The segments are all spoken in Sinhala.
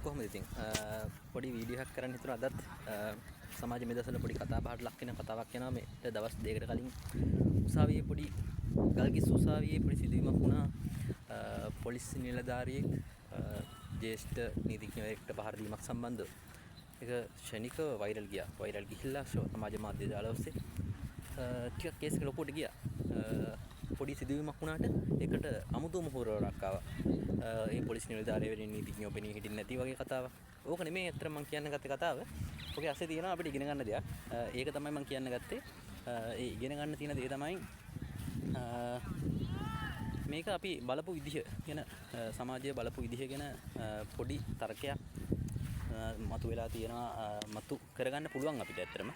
කොහොමද ඉතින් පොඩි වීඩියෝ එකක් කරන්න හිතුණා අදත් සමාජ මෙදසල පොඩි කතා බහට ලක් වෙන කතාවක් යනවා මේ දවස් දෙකකට කලින් උසාවියේ පොඩි ගල්කිස්ස උසාවියේ පොඩි සිදුවීමක් වුණා පොලිස් නිලධාරියෙක් ජ්‍යෙෂ්ඨ නීතිඥයෙක්ට පහර දීමක් සම්බන්ධව ඒක ශනිකව වෛරල් ගිහිල්ලා සමාජ මාධ්‍ය ජාල ඔස්සේ ටිකක් කේස් එක ලොකුවට ගියා පොඩි සිදුවීමක් වුණාට ඒකට අමුතුම හොරවරක් ආවා. ඒ පොලිස් නිලධාරියෙක් නීතිඥයෝ පෙනී හිටින්නේ නැති වගේ කතාවක්. ඕක නෙමෙයි අත්‍තරම මම කියන්න ගත්තේ කතාව. ඔකේ ඇස්සේ තියෙනවා අපිට ඉගෙන ගන්න දෙයක්. ඒක තමයි මම කියන්න ගත්තේ. ඒ ඉගෙන ගන්න තියෙන දේ තමයි මේක අපි බලපු විදිහ ගැන සමාජයේ බලපු විදිහ ගැන පොඩි තර්කයක් මතු වෙලා තියෙනවා මතු කරගන්න පුළුවන් අපිට ඇත්තරම.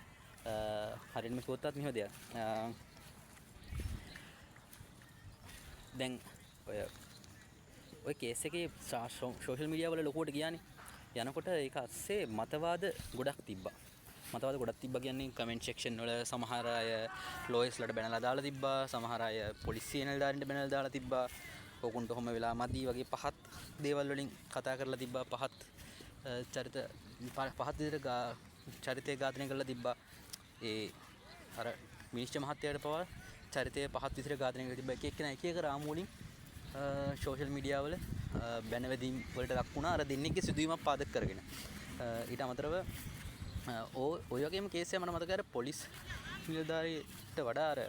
හරියටම කිව්වොත් මෙහෙම දෙයක්. දැන් ඔය කේස් එකේ සෝෂල් මීඩියා වල ලොකුවට ගියානේ. යනකොට ඒක අස්සේ මතවාද ගොඩක් තිබ්බා. මතවාද ගොඩක් තිබ්බා කියන්නේ කමෙන්ට් සෙක්ෂන් වල සමහර අය ලෝයස්ලට බැනලා දාලා තිබ්බා. සමහර අය පොලිසිය නිලධාරීන්ට බැනලා දාලා තිබ්බා. ඕකුන්ට කොහොම වෙලා මදි වගේ පහත් දේවල් වලින් කතා කරලා තිබ්බා. පහත් විදිහට චරිතය ඝාතනය කරලා තිබ්බා. ඒ අර මිනිස්ත්‍රි මහත්තයාට පවා චරිතය පහත් විදිහට ඝාතනය කරලා තිබ්බා. එක එක රාමු වලින් සෝෂල් මීඩියා වල බැනවැදීම් වලට ලක් වුණා අර දෙන්නෙක්ගේ සිදුවීමක් පාදක කරගෙන. ඊට අමතරව ඔය වගේම කේස් එක මට මතකයි අර පොලිස් නිලධාරියට වඩා අර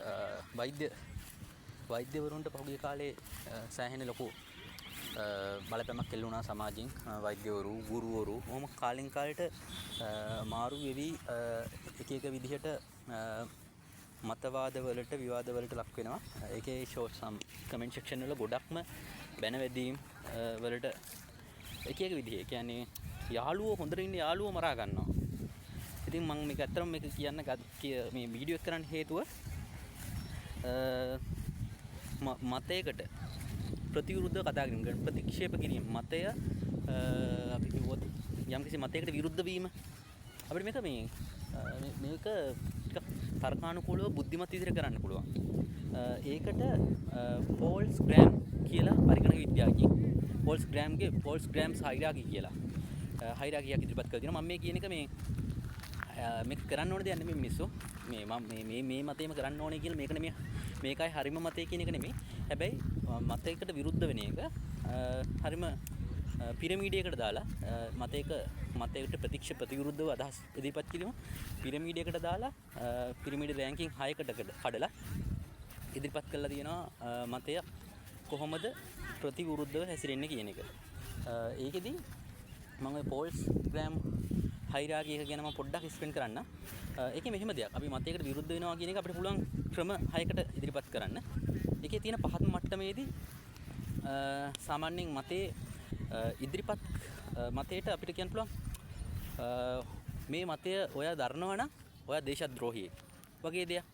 වෛද්‍යවරුන්ට පහුගිය කාලේ සෑහෙන ලොකු බලපෑමක් එල්ල වුණා සමාජයෙන්. වෛද්‍යවරු, ගුරුවරු ඔහොම කාලෙන් කාලට මාරු වෙවි එක විදිහට මතවාද වලට විවාද වලට ලක් වෙනවා. ඒකේ කමෙන්ට් සෙක්ෂන් වල ගොඩක්ම බැනවැදීම් වලට එක විදිහ. ඒ කියන්නේ යාළුවෝ හොඳට ඉන්න යාළුවෝ මරා ගන්නවා. ඉතින් මම මේක ඇත්තටම මේක කියන්න මේ වීඩියෝ එක කරන්න හේතුව මතයකට ප්‍රතිවිරුද්ධව කතා කිරීම, ප්‍රතික්ෂේප කිරීම, මතය අපි කිව්වොත් යම්කිසි මතයකට විරුද්ධ වීම අපිට මේක තර්කානුකූලව බුද්ධිමත් විදිහට කරන්න පුළුවන්. ඒකට පෝල්ස් ග්‍රෑම් කියලා පරිගණක විද්‍යාඥයෙක් පෝල්ස් ග්‍රෑම්ස් හයිරාකි කියලා හයිරාකියක් ඉදිරිපත් කරලා තියෙනවා. මම මේ කියන එක මේක කරන්න ඕන දෙයක් නෙමෙයි මිනිස්සු. මේ මතේම කරන්න ඕනේ කියලා මේක නෙමෙයි. මේකයි හරිම මතය කියන එක නෙමෙයි. හැබැයි මතයකට විරුද්ධ වෙන එක හරිම පිරමීඩයකට දාලා මතයකට ප්‍රතිවිරුද්ධව අදහස් ඉදිරිපත් කිරීම පිරමීඩයකට දාලා පිරමීඩ රෑන්කින් 6කට කඩලා ඉදිරිපත් කරලා තියෙනවා මතය කොහොමද ප්‍රතිවිරුද්ධව හැසිරෙන්නේ කියන එක. ඒකෙදි මම ඔය පෝල්ස් ග්‍රෑම් හයිරාකි එක ගැන මම පොඩ්ඩක් එක්ස්ප්ලেইন කරන්න. ඒකේ මෙහෙම දෙයක්. අපි මතයකට විරුද්ධ වෙනවා කියන එක අපිට පුළුවන් ක්‍රම 6කට ඉදිරිපත් කරන්න. ඒකේ තියෙන පහත් මට්ටමේදී සාමාන්‍යයෙන් මතේ ඉදිරිපත් මතයට අපිට කියන්න පුළුවන් මේ මතය ඔයා දරනවා නම් ඔයා දේශද්‍රෝහියෙක් වගේ දෙයක්.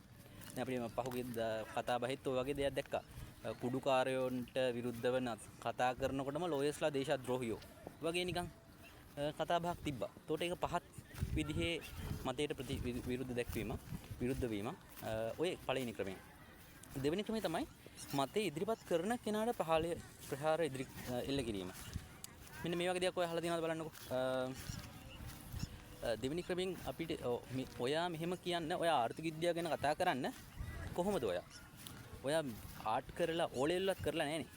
දැන් අපි පහුගිය කතා බහෙත් ඔය වගේ දෙයක් දැක්කා. කුඩුකාරයන්ට විරුද්ධව කතා කරනකොටම ලෝයස්ලා දේශද්‍රෝහියෝ වගේ නිකන් කතා බහක් තිබ්බා. ඒතකොට ඒක පහත් විදිහේ මතයට විරුද්ධ වීම ඔය පළවෙනි ක්‍රමය. දෙවෙනි ක්‍රමය තමයි මතේ ඉදිරිපත් කරන කෙනාට ප්‍රහාර එල්ල කිරීම. මෙන්න මේ වගේ දෙයක් ඔය අහලා තියෙනවද බලන්නකෝ. දෙවෙනි ක්‍රමෙන් අපිට ඔයා මෙහෙම කියන්න ඔයා ආර්ථික විද්‍යාව ගැන කතා කරන්න කොහොමද ඔයා ආර්ට් කරලා O level එකක් කරලා නැහනේ.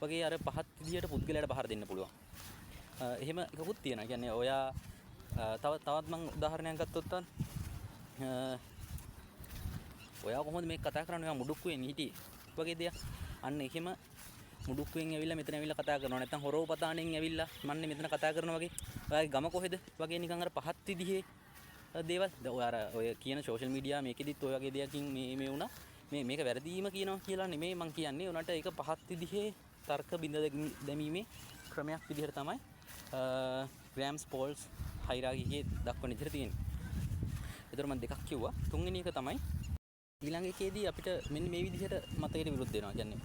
වගේ අර පහත් විදියට පුද්ගලයාට පහර දෙන්න පුළුවන්. එහෙම එකකුත් තියෙනවා. කියන්නේ ඔයා තවත් මම උදාහරණයක් ගත්තොත් ඔයා කොහොමද මේක කතා කරන්නේ? ඔයා මුඩුක්කුවෙන් හිටියේ වගේ දෙයක්. අන්න එහෙම මුඩුක්කුවෙන් ඇවිල්ලා මෙතන ඇවිල්ලා කතා කරනවා. නැත්නම් හොරෝපතාණෙන් ඇවිල්ලා මන්නේ මෙතන කතා කරනවා වගේ. ඔයාගේ ගම කොහෙද? වගේ නිකන් අර පහත් විදිහේ දේවල්. ඔය කියන සෝෂල් මීඩියා මේකෙදිත් ඔය වගේ දෙයකින් මේ වුණා. මේක වැරදීම කියනවා කියලා නෙමෙයි මං කියන්නේ. උනට ඒක පහත් විදිහේ තර්ක බිඳ දැමීමේ ක්‍රමයක් විදිහට තමයි ග්‍රෑම්ස් පෝල්ස් හයිරාකියේ දක්වන විදිහට තියෙන්නේ. ඒතර මම දෙකක් කිව්වා. තුන්වෙනි එක තමයි ඊළඟ එකේදී අපිට මෙන්න මේ විදිහට මතයට විරුද්ධ වෙනවා. කියන්නේ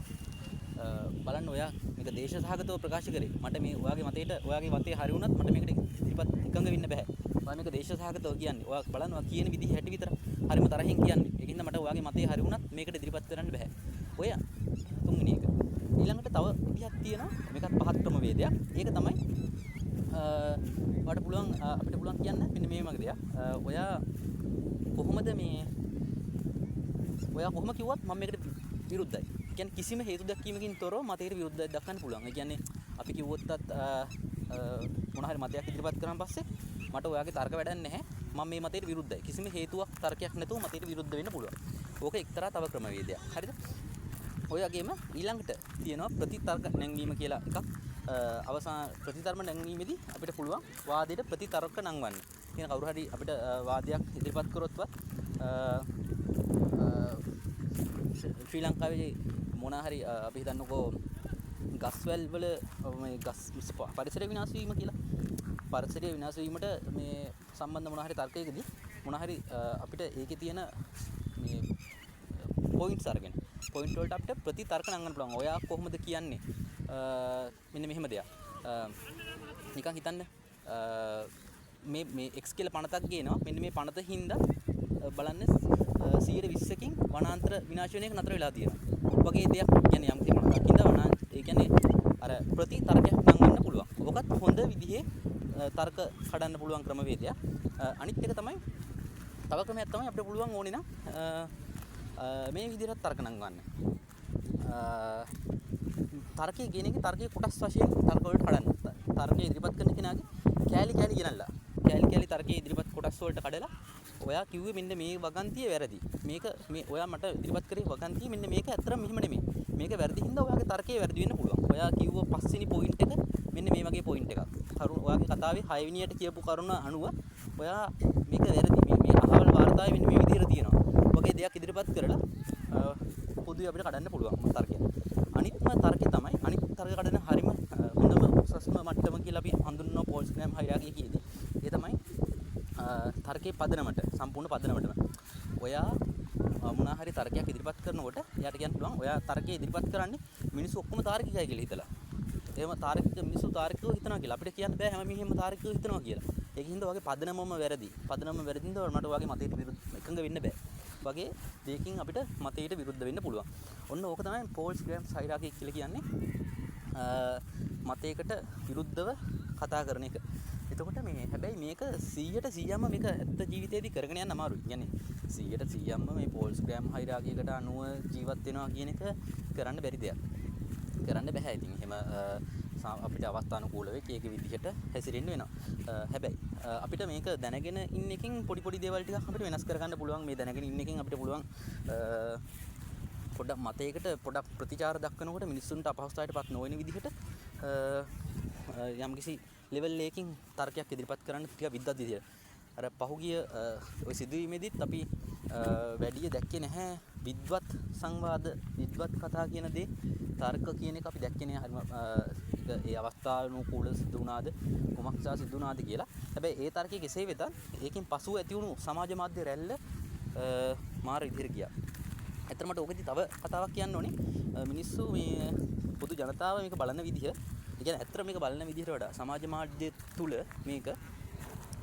බලන්න ඔයා මේක දේශසහගතව ප්‍රකාශ කරේ. මට මේ ඔයාගේ මතය හරි වුණත් මට මේකට ඉතිපත් එකඟ වෙන්න බෑ. ඔයා මේක දේශසහගතව කියන්නේ. ඔයා බලන්න ඔයා කියන විදිහ හැටි විතර හරිම තරහින් කියන්නේ. ඒකින්ද මට ඔයාගේ මතය හරි වුණත් මේකට ඉදිරිපත් කරන්න බෑ. ඔය තුන්වෙනි එක. ඊළඟට තව විදිහක් තියෙනවා. මේකත් පහත් ක්‍රම වේදයක්. ඒක තමයි ඔයාලට පුළුවන් අපිට පුළුවන් කියන්න මෙන්න මේ වගේ දෙයක්. ඔයා කොහොමද මේ ඔයා කොහොම කිව්වත් මම මේකට විරුද්ධයි. ඒ කියන්නේ කිසිම හේතු දැක්වීමකින් තොරව මතයට විරුද්ධයක් දක්වන්න පුළුවන්. ඒ කියන්නේ අපි කිව්වොත්ත් මොන හරි මතයක් ඉදිරිපත් කරාන් පස්සේ මට ඔයාගේ තර්ක වැඩක් නැහැ. මම මේ මතයට විරුද්ධයි. කිසිම හේතුවක් තර්කයක් නැතුව මතයට විරුද්ධ වෙන්න පුළුවන්. ඕක එක්තරා තව ක්‍රමවේදයක්. හරිද? ඔය වගේම ඊළඟට තියෙනවා ප්‍රතිතර්ක නැංවීම කියලා එකක්. අවසාන ප්‍රතිතර්ක නැංවීමේදී අපිට පුළුවන් වාදයට ප්‍රතිතර්ක නංවන්න. කියන කවුරු හරි අපිට වාදයක් ඉදිරිපත් කරොත්වත් ශ්‍රී ලංකාවේ මොන හරි අපි හිතන්නකෝ ගස්වැල් වල මේ ගස් පරිසර විනාශ වීම කියලා. පරිසරය විනාශ වීමට මේ සම්බන්ධ මොන හරි තර්කයකදී මොන හරි අපිට ඒකේ තියෙන මේ පොයින්ට්ස් අරගෙන පොයින්ට් වලට අපිට ප්‍රතිතර්ක නංවන්න පුළුවන්. ඔයා කොහොමද කියන්නේ? මෙන්න මෙහෙම දෙයක්. නිකන් හිතන්න මේ x කියලා පනතක් ගේනවා. මෙන්න මේ පනත හින්දා බලන්න 120කින් වනාන්තර විනාශ වෙන එක නතර වෙලා තියෙනවා. වගේ දෙයක් කියන්නේ යම් කිසි පනතක් හින්දා ඒ කියන්නේ අර ප්‍රතිතර්කයක් නංවන්න පුළුවන්. ඔකත් හොඳ විදිහේ තර්ක කඩන්න පුළුවන් ක්‍රමවේදයක්. අනිත් එක තමයි තව ක්‍රමයක් තමයි අපිට පුළුවන් ඕනේ නම් මේ විදිහට තර්ක නංවන්න. තර්කයේ කියන එක තර්කයේ කොටස් වශයෙන් තර්ක වලට කඩන්න. තර්කයේ ඉදිරිපත් කරන කෙනාගේ කෑලි කෑලි ගෙනල්ලා. කෑලි කෑලි තර්කයේ ඉදිරිපත් කොටස් වලට කඩලා ඔයා කිව්වේ මෙන්න මේ වගන්තිය වැරදි. මේක මේ ඔයා මට ඉදිරිපත් කරේ වගන්තිය මෙන්න මේක ඇත්තටම මෙහෙම නෙමෙයි. මේක වැරදි හින්දා ඔයාගේ තර්කයේ වැරදි වෙන්න පුළුවන්. ඔයා කිව්ව පස්වෙනි පොයින්ට් එක මෙන්න මේ වගේ පොයින්ට් එකක්. ඔයාගේ කතාවේ 6 වෙනියට කියපු කරුණ අනුව ඔයා මේක වැරදි. මේ අහවල් වාර්තාවේ මෙන්න මේ විදිහට තියෙනවා. වගේ දෙයක් ඉදිරිපත් කරලා පොදුවේ අපිට කඩන්න පුළුවන් තර්කය. අනිත්ම තර්කය තමයි අනිත් තර්ක කඩන හරිම හොඳම උසස්ම මට්ටම කියලා අපි හඳුන්වන පෝල්ස්ග්‍රෑම් හයිරාකිය කියේදී. ඒ තමයි තර්කයේ පදනමට සම්පූර්ණ පදනමටම. ඔයා මොනවා හරි තර්කයක් ඉදිරිපත් කරනකොට එයාට කියන්න පුළුවන් ඔයා තර්කය ඉදිරිපත් කරන්නේ මිනිස්සු ඔක්කොම තාර්කිකයි කියලා හිතලා. එහෙම තාර්කික මිනිස්සු තාර්කිකව හිතනවා කියලා අපිට කියන්න බෑ හැම මිනිහෙම තාර්කිකව හිතනවා කියලා. ඒකින්ද ඔයාගේ පදනමම වැරදි. පදනම වැරදිින්ද මට ඔයාගේ මතයට විරුද්ධ එකඟ වෙන්න බෑ. වගේ දෙයකින් අපිට මතයට විරුද්ධ වෙන්න පුළුවන්. ඔන්න ඕක තමයි පෝල්ස්ග්‍රෑම් හයිරාකි කියලා කියන්නේ. මතයකට විරුද්ධව කතා කරන එක. එතකොට මේ හැබැයි මේක 100%ම මේක ඇත්ත ජීවිතේදී කරගෙන යන්න අමාරුයි. කියන්නේ 100%ම මේ පෝල්ස්ග්‍රෑම් හයිරාකියකට අනුව ජීවත් වෙනවා කියන එක කරන්න බැරි දෙයක්. කරන්න බෑ. ඉතින් එහෙම අපිට අවස්ථානුකූලව ඒක විදිහට හැසිරෙන්න වෙනවා. හැබැයි අපිට මේක දැනගෙන ඉන්න එකෙන් පොඩි පොඩි දේවල් ටිකක් අපිට වෙනස් කරගන්න පුළුවන්. මේ දැනගෙන ඉන්න එකෙන් අපිට පුළුවන් පොඩ්ඩක් මතයකට පොඩ්ඩක් ප්‍රතිචාර දක්වනකොට මිනිස්සුන්ට අපහසුතාවයටපත් නොවන විදිහට යම්කිසි ලෙවල් එකකින් තර්කයක් ඉදිරිපත් කරන්න ටිකක් විද්වත් විදියට. අර පහුගිය ওই සිදුවීමේදීත් අපි වැඩි දැක්කේ නැහැ විද්වත් සංවාද විද්වත් කතා කියන දේ තර්ක කියන එක අපි දැක්කේ නැහැ. හරිම ඒ අවස්ථානුකූල සිදු වුණාද කොමක් සා සිදු වුණාද කියලා. හැබැයි ඒ තර්කයේ කෙසේ වෙතත් ඒකෙන් පසුව ඇති වුණු සමාජ මාධ්‍ය රැල්ල මාර විදිහට ගියා. ඇත්තට මට ඕකෙදි තව කතාවක් කියන්න ඕනේ. මිනිස්සු මේ පොදු ජනතාව මේක බලන විදිහ, ඒ කියන්නේ ඇත්තට මේක බලන විදිහට වඩා සමාජ මාධ්‍ය තුල මේක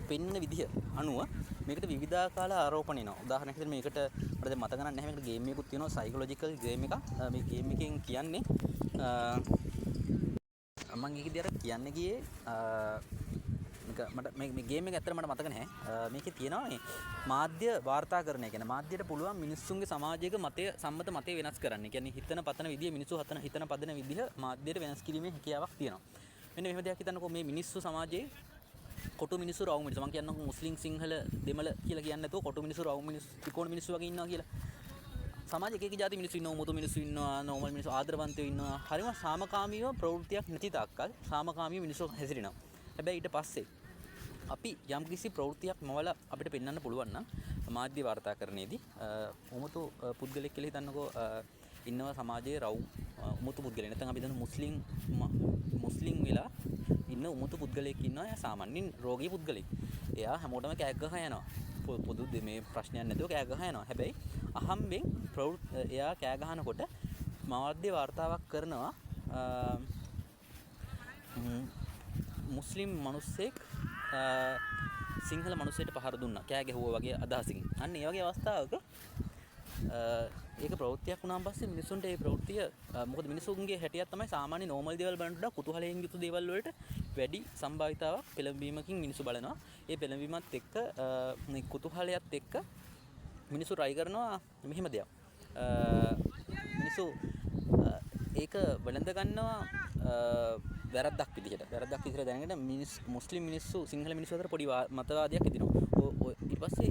පෙන්වන විදිහ අනුව මේකට විවිධාකාර ආරෝපණ එනවා. උදාහරණයක් විදිහට මේකට මට දැන් මතක නැහැ මේකට ගේම් එකකුත් තියෙනවා සයිකොලොජිකල් ගේම් එකක්. මේ ගේම් එකෙන් කියන්නේ මම ඒකදී අර කියන්න ගියේ මට මේ ගේම් එක ඇත්තට මට මතක නැහැ. මේකේ තියෙනවා මේ මාධ්‍ය වාර්තාකරණය. කියන්නේ මාධ්‍යයට පුළුවන් මිනිස්සුන්ගේ සමාජයක මතය සම්මත මතය වෙනස් කරන්න. කියන්නේ හිතන පතන විදිය මිනිස්සු හිතන පදන විදිහ මාධ්‍යයට වෙනස් කිරීමේ හැකියාවක් තියෙනවා. මෙන්න මෙහෙම දෙයක් හිතන්නකෝ මේ මිනිස්සු සමාජයේ කොටු මිනිස්සු රවුම් මිනිස්සු. මම කියන්නකෝ මුස්ලිම් සිංහල දෙමළ කියලා කියන්නේ නැතුව කොටු මිනිස්සු රවුම් මිනිස්සු ත්‍රිකෝණ මිනිස්සු වගේ ඉන්නවා කියලා. සමාජයේ එක එක જાති මිනිස්සු ඉන්නවා, මුතු මිනිස්සු ඉන්නවා, නෝමල් මිනිස්සු, ආදරවන්තයෝ ඉන්නවා. හරිම සාමකාමීව ප්‍රවෘත්තියක් නැති තාක්කල් සාමකාමීව මිනිස්සු හැසිරෙනවා. හැබැයි ඊට පස්සේ අපි යම්කිසි ප්‍රවෘත්තියක් මවලා අපිට පෙන්වන්න පුළුවන් නම් මාධ්‍ය වාර්තාකරණයේදී උමුතු පුද්ගලෙක් කියලා හිතන්නකෝ ඉන්නවා සමාජයේ උමුතු පුද්ගලෙක්. නැත්නම් අපි දන්න මුස්ලිම් වෙලා ඉන්න උමුතු පුද්ගලෙක් ඉන්නවා. එයා සාමාන්‍යයෙන් රෝගී පුද්ගලෙක්. එයා හැමෝටම කෑග් ගහ යනවා. පොදු මේ ප්‍රශ්නයක් නැතුව කෑ ගහ යනවා. හැබැයි අහම්බෙන් එයා කෑ ගහනකොට මාධ්‍ය වාර්තාවක් කරනවා මුස්ලිම් මිනිස්සෙක් සිංහල මිනිස්සෙට පහර දුන්නා කෑ ගැහුවා වගේ අදහසින්. අන්න ඒ වගේ අවස්ථාවක ඒක ප්‍රවෘත්තියක් වුණාන් පස්සේ මිනිසුන්ට ඒ ප්‍රවෘත්තිය මොකද මිනිසුන්ගේ හැටියක් තමයි සාමාන්‍ය නෝමල් දේවල් බලන්න වඩා කුතුහලයෙන් යුතු දේවල් වලට වැඩි සම්භාවිතාවක් පෙළඹවීමකින් මිනිස්සු බලනවා. ඒ පෙළඹවීමත් එක්ක මේ කුතුහලයත් එක්ක මිනිස්සු try කරනවා මෙහෙම දෙයක්. මිනිස්සු ඒක වෙළඳ ගන්නවා වැරද්දක් විදිහට දැනගෙන මුස්ලිම් මිනිස්සු සිංහල මිනිස්සු අතර පොඩි මතවාදයක් ඇතිවෙනවා. ඊට පස්සේ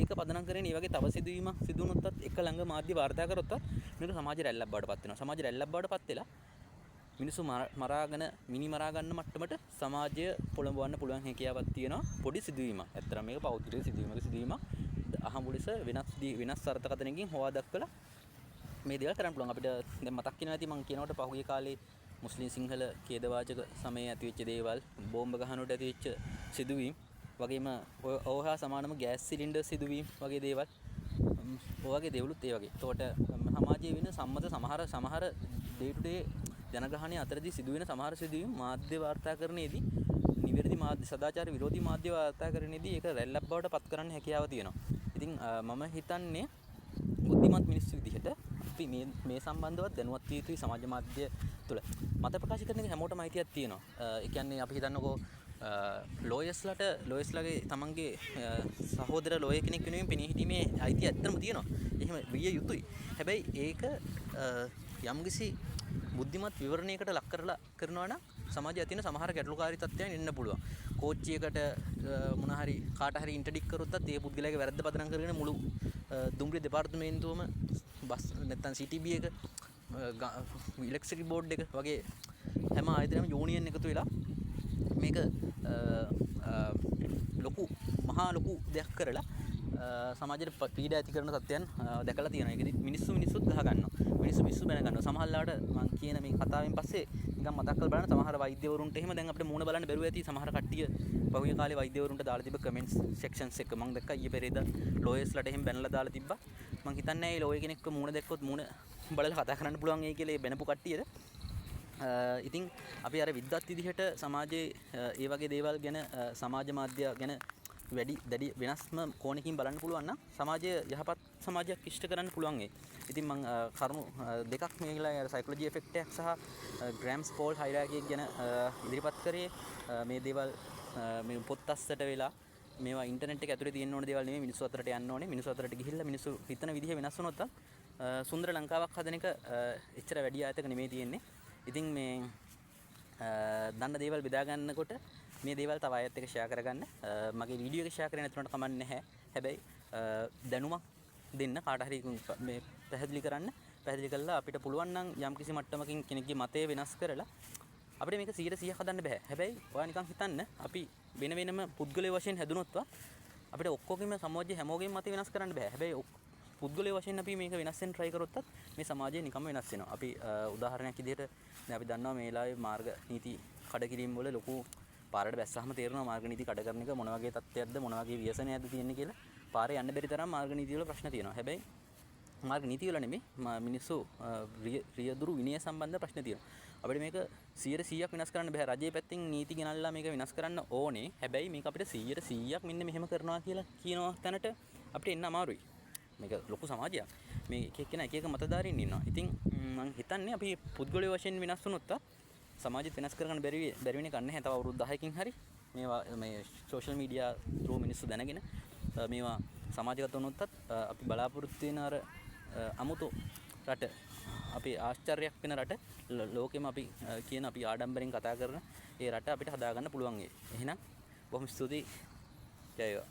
ඒක පදනම් කරගෙන මේ වගේ තව සිදුවීමක් සිදු වුණොත් එක්ක ළඟ මාධ්‍ය වාර්තා කරොත් මේක සමාජ රැල්ලක් බවට පත් වෙනවා. සමාජ රැල්ලක් බවට පත් වෙලා මිනිස්සු මරාගෙන මරා ගන්න මට්ටමට සමාජය පොළඹවන්න පුළුවන් හැකියාවක් තියෙනවා පොඩි සිදුවීමක්. ඇත්තටම මේක පෞද්ගලික සිදුවීමක්. අහඹු ලෙස වෙනස් අර්ථකථනකින් හොවා දක්වලා මේ දේවල් කරන්න පුළුවන්. අපිට දැන් මතක් වෙනවා ඇති මම කියනකොට පහුගිය කාලේ මුස්ලිම් සිංහල ඛේදවාචක සමයේ ඇතිවෙච්ච දේවල්, බෝම්බ ගහනකොට ඇතිවෙච්ච සිදුවීම් වගේම ඕහා සමානම ගෑස් සිලින්ඩර් සිදුවීම් වගේ දේවල් ඔය වගේ දේවලුත් ඒ වගේ. එතකොට සමාජයේ වෙන සම්මත සමහර day to day ජනගහනය අතරදී සිදුවෙන සමහර සිදුවීම් මාධ්‍ය වාර්තාකරණයේදී නිවැරදි මාධ්‍ය සදාචාර විරෝධී මාධ්‍ය වාර්තාකරණයේදී ඒක රැල්ලක් බවට පත් කරන්න හැකියාව තියෙනවා. ඉතින් මම හිතන්නේ බුද්ධිමත් මිනිස්සු විදිහට අපි මේ සම්බන්ධව දැනුවත් විය යුතුයි. සමාජ මාධ්‍ය තුළ මත ප්‍රකාශ කරන එක හැමෝටම අයිතියක් තියෙනවා. ඒ කියන්නේ අපි හිතන්නකෝ ලෝයස්ලාගේ තමන්ගේ සහෝදර ලෝය කෙනෙක් වෙනුවෙන් පෙනී හිටීමේ අයිතිය ඇත්තම තියෙනවා. එහෙම විය යුතුයි. හැබැයි ඒක යම්කිසි බුද්ධිමත් විවරණයකට ලක් කරලා කරනවා නම් සමාජයේ තියෙන සමහර ගැටලුකාරී තත්ත්වයන් එන්න පුළුවන්. කෝච්චියකට මොන හරි කාට හරි ඉන්ටර්ඩික් කරොත් ඒ පුද්ගලයාගේ වැරද්ද පදනම් කරගෙන මුළු දුම්රිය දෙපාර්තමේන්තුවම බස් නැත්තම් CTB එක ඉලෙක්ට්‍රිසිටි බෝඩ් එක වගේ හැම ආයතනයක්ම යූනියන් එකතු වෙලා මේක මහා ලොකු දෙයක් කරලා සමාජයට පීඩා ඇති කරන තත්ත්වයන් දැකලා තියෙනවා. ඒකෙදි මිනිස්සුත් ගහ ගන්නවා. මිනිස්සු බැන ගන්නවා. සමහරවිට මම කියන මේ කතාවෙන් පස්සේ නිකන් මතක් කරලා බලන්න සමහර වෛද්‍යවරුන්ට එහෙම දැන් අපිට මූණ බලන්න බැරුව ඇති. සමහර කට්ටිය පහුගිය කාලේ වෛද්‍යවරුන්ට දාලා තිබ්බ කමෙන්ට්ස් සෙක්ෂන්ස් එක මම දැක්කා ඊයේ පෙරේද ලෝයර්ස්ලාට එහෙම බැනලා දාලා තිබ්බා. මම හිතන්නේ ඒ ලෝයර් කෙනෙක්ව මූණ දැක්කොත් මූණ බලලා කතා කරන්න පුළුවන් ඒ කියලා ඒ බැනපු කට්ටියද. ඉතින් අපි අර විද්වත් විදිහට සමාජයේ ඒ වගේ දේවල් ගැන සමාජ මාධ්‍ය ගැන වැඩි වෙනස්ම කෝණකින් බලන්න පුළුවන් නම් සමාජය යහපත් සමාජයක් ඉෂ්ට කරන්න පුළුවන්. ඉතින් මම කරුණු දෙකක් මේලා සයිකොලොජි ඉෆෙක්ට් එකක් සහ ග්‍රෑම්ස් පෝල් හයිරාකි එක ගැන ඉදිරිපත් කරේ. මේ දේවල් මේ පොත් අස්සට වෙලා මේවා ඉන්ටර්නෙට් එක ඇතුලේ තියෙන ඕන දේවල් නෙමෙයි මිනිස්සු අතරට යන්න ඕනේ. මිනිස්සු අතරට ගිහිල්ලා මිනිස්සු හිතන විදිහ වෙනස් වුණොත් සුන්දර ලංකාවක් හදන එක එච්චර වැඩි ආයතක නෙමෙයි තියෙන්නේ. ඉතින් මේ දන්න දේවල් බෙදා ගන්නකොට මේ දේවල් තව අයත් එක්ක ෂෙයා කරගන්න. මගේ වීඩියෝ එක ෂෙයා කරේ නැතුනට කමක් නැහැ. හැබැයි දැනුමක් දෙන්න කාට හරි මේ පැහැදිලි කරන්න. පැහැදිලි කළා අපිට පුළුවන් නම් යම්කිසි මට්ටමකින් කෙනෙක්ගේ මතය වෙනස් කරලා අපිට මේක 100% හදන්න බෑ. හැබැයි ඔයා නිකන් හිතන්න අපි වෙන වෙනම පුද්ගලයෝ වශයෙන් හැදුනොත් අපිට ඔක්කොගෙම සමාජයේ හැමෝගෙම මතය වෙනස් කරන්න බෑ. හැබැයි පුද්ගලයෝ වශයෙන් අපි මේක වෙනස් වෙන්න try කරොත් මේ සමාජය නිකම්ම වෙනස් වෙනවා. අපි උදාහරණයක් විදිහට දැන් අපි දන්නවා මේ වෙලාවේ මාර්ග නීති කඩ කිරීම වල ලොකු පාරට බැස්සහම තේරෙනවා මාර්ග නීති කඩ කරන එක මොන වගේ තත්ත්වයක්ද මොන වගේ ව්‍යසනයක්ද තියෙන්නේ කියලා. පාරේ යන්න බැරි තරම් මාර්ග නීති වල ප්‍රශ්න තියෙනවා. හැබැයි මාර්ග නීති වල නෙමෙයි මිනිස්සු රියදුරු විනය සම්බන්ධ ප්‍රශ්න තියෙනවා. අපිට මේක 100% වෙනස් කරන්න බෑ. රජයේ පැත්තෙන් නීති ගෙනල්ලා මේක වෙනස් කරන්න ඕනේ. හැබැයි මේක අපිට 100% මෙන්න මෙහෙම කරනවා කියලා කියනවා තැනට අපිට එන්න අමාරුයි. මේක ලොකු සමාජයක්. මේ එක එක්කෙනා එක එක මතධාරීන් ඉන්නවා. ඉතින් මම හිතන්නේ අපි පුද්ගලයෝ වශයෙන් වෙනස් වුණොත් සමාජෙත් වෙනස් කරගන්න බැරි වෙන එක නැහැ. තව අවුරුදු 10කින් හරි මේවා මේ සෝෂල් මීඩියා ත්‍රූ මිනිස්සු දැනගෙන මේවා සමාජගත වුණොත් අපි බලාපොරොත්තු වෙන අර අමුතු රට අපි ආශ්චර්යයක් වෙන රට ලෝකෙම අපි කියන අපි ආඩම්බරෙන් කතා කරන ඒ රට අපිට හදාගන්න පුළුවන්. එහෙනම් බොහොම ස්තුතියි. ජය වේවා.